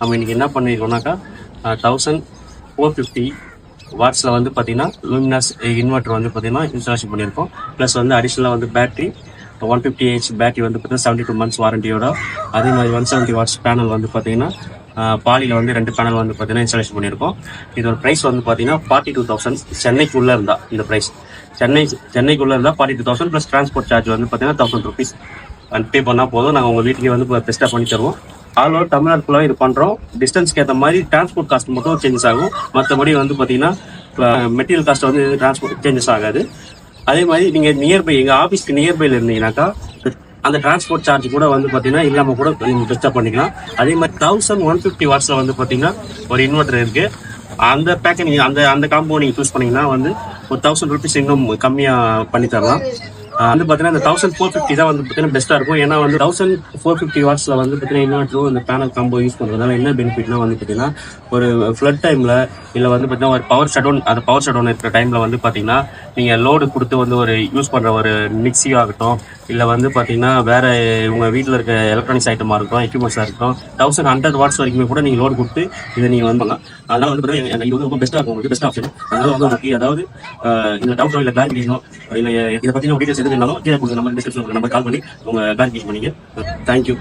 நம்ம இன்னைக்கு என்ன பண்ணிருக்கோம்னாக்கா 1450 வாட்ஸில் வந்து பார்த்தீங்கன்னா லூமினாஸ் இன்வெர்டர் வந்து பார்த்தீங்கன்னா இன்ஸ்டாலேஷன் பண்ணியிருக்கோம். ப்ளஸ் வந்து அடிஷனலாக வந்து பேட்டரி 150H பேட்டரி வந்து பார்த்தீங்கன்னா 72 months வாரண்டியோட, அதே மாதிரி 170 வாட்ஸ் பேனல் வந்து பார்த்தீங்கன்னா பாலியில் வந்து 2 பேனல் வந்து பார்த்தீங்கன்னா இன்ஸ்டாலேஷன் பண்ணியிருக்கோம். இதோட ப்ரைஸ் வந்து பார்த்தீங்கன்னா 42,000. சென்னைக்குள்ளே இருந்தால் இந்த ப்ரைஸ் சென்னைக்குள்ளே இருந்தால் 42,000 ப்ளஸ் டிரான்ஸ்போர்ட் சார்ஜ் வந்து பார்த்தீங்கன்னா 1000 rupees பே பண்ணால் போதும். நாங்கள் உங்கள் வீட்டுக்கே வந்து பெஸ்ட்டாக பண்ணி தருவோம். ஆல் ஓவர் தமிழ்நாடு ஃபுல்லாக இது பண்ணுறோம். டிஸ்டன்ஸ்க்கு ஏற்ற மாதிரி டிரான்ஸ்போர்ட் காஸ்ட் மட்டும் சேஞ்சஸ் ஆகும். மற்றபடி வந்து பார்த்தீங்கன்னா மெட்டீரியல் காஸ்ட் வந்து டிரான்ஸ்போர்ட் சேஞ்சஸ் ஆகாது. அதே மாதிரி நீங்கள் நியர்பை எங்கள் ஆஃபீஸ்க்கு நியர்பையில் இருந்தீங்கன்னாக்கா அந்த டிரான்ஸ்போர்ட் சார்ஜ் கூட வந்து பார்த்தீங்கன்னா இல்லாமல் கூட நீங்கள் பெஸ்ட்டாக பண்ணிக்கலாம். அதே மாதிரி 1150 வாட்ஸில் வந்து பார்த்தீங்கன்னா ஒரு இன்வெர்டர் இருக்குது. அந்த பேக்கை நீங்கள் அந்த காம்போ நீங்கள் சூஸ் பண்ணிங்கன்னா வந்து ஒரு 1000 rupees இன்னும் கம்மியாக பண்ணி தரலாம். வந்து பார்த்தீங்கன்னா இந்த 1450 தான் வந்து பார்த்தீங்கன்னா பெஸ்ட்டாக இருக்கும். ஏன்னா வந்து 1450 வாட்ஸில் வந்து பார்த்தீங்கன்னா இன்வெர்டரும் இந்த பேனல் காம்போ யூஸ் பண்ணுறதுனால என்ன பெனிஃபிட்னா வந்து பார்த்தீங்கன்னா ஒரு ஃப்ளட் டைமில் இல்லை வந்து பார்த்தீங்கன்னா ஒரு பவர் ஷட் டவுன் இருக்கிற டைமில் வந்து பார்த்தீங்கன்னா நீங்கள் லோடு கொடுத்து வந்து ஒரு யூஸ் பண்ணுற ஒரு மிக்ஸி ஆகட்டும், இல்லை வந்து பார்த்தீங்கன்னா வேறு உங்கள் வீட்டில் இருக்க எலக்ட்ரானிக்ஸ் ஐட்டமாக இருக்கட்டும், எக்யூப்மெண்ட்ஸாக இருக்கட்டும், 1100 வாட்ஸ் வரைக்குமே கூட நீங்கள் லோடு கொடுத்து இதை நீங்கள் வந்து பண்ணலாம். அதனால் வந்து பார்த்தீங்கன்னா இது வந்து ரொம்ப பெஸ்ட்டாக இருக்கும், உங்களுக்கு பெஸ்ட் ஆப்ஷன். அதனால வந்து உங்களுக்கு அதாவது இந்த டவுட்டோ இல்லை கிளாரிஃபிகேஷனோ இல்லை இதை பற்றின டீட்டெயில்ஸ் எதுனாலும் கீழே கொடுங்க, நம்ம டிஸ்கிரிப்ஷன் நம்ம கால் பண்ணி உங்கள் கிளாரிஃபிகேஷன் பண்ணிங்க. தேங்க்யூ.